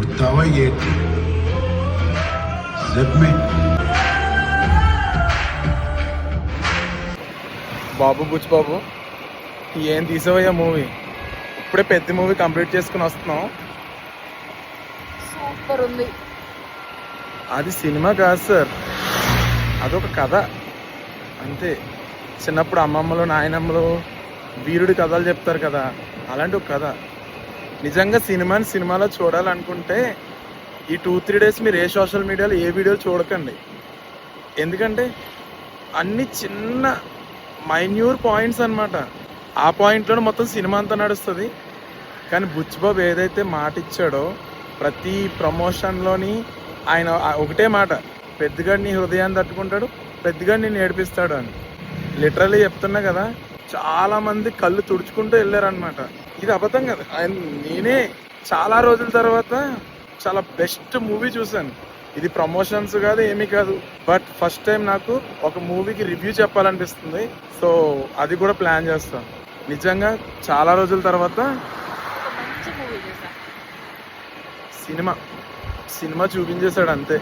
और दावा ये जब में బాబు బుచ్ బాబు ఏం తీసావయ్యా మూవీ? ఇప్పుడే పెద్ద మూవీ కంప్లీట్ చేసుకుని వస్తున్నాం. సూపర్ ఉంది. అది సినిమా కాదు సార్, అదొక కథ అంతే. చిన్నప్పుడు అమ్మమ్మలు నాయనమ్మలు వీరుడి కథలు చెప్తారు కదా, అలాంటి ఒక కథ. నిజంగా సినిమాలో చూడాలనుకుంటే ఈ 2-3 డేస్ మీరు ఏ సోషల్ మీడియాలో ఏ వీడియోలు చూడకండి. ఎందుకంటే అన్ని చిన్న మైన్యూర్ పాయింట్స్ అన్నమాట. ఆ పాయింట్లోనే మొత్తం సినిమా అంతా నడుస్తుంది. కానీ బుచ్చిబాబు ఏదైతే మాట ఇచ్చాడో ప్రతి ప్రమోషన్లోని ఆయన ఒకటే మాట, పెద్దగాడు నీ హృదయాన్ని తట్టుకుంటాడు, పెద్దగాడు నేను ఏడిపిస్తాడు అని. లిటరల్లీ చెప్తున్నా కదా, చాలా మంది కళ్ళు తుడుచుకుంటూ వెళ్ళారనమాట. ఇది అబద్ధం కదా. నేనే చాలా రోజుల తర్వాత చాలా బెస్ట్ మూవీ చూశాను. ఇది ప్రమోషన్స్ కాదు, ఏమీ కాదు, బట్ ఫస్ట్ టైం నాకు ఒక మూవీకి రివ్యూ చెప్పాలనిపిస్తుంది. సో అది కూడా ప్లాన్ చేస్తాను. నిజంగా చాలా రోజుల తర్వాత మంచి మూవీ చూసా. సినిమా చూపించేశాడు అంతే.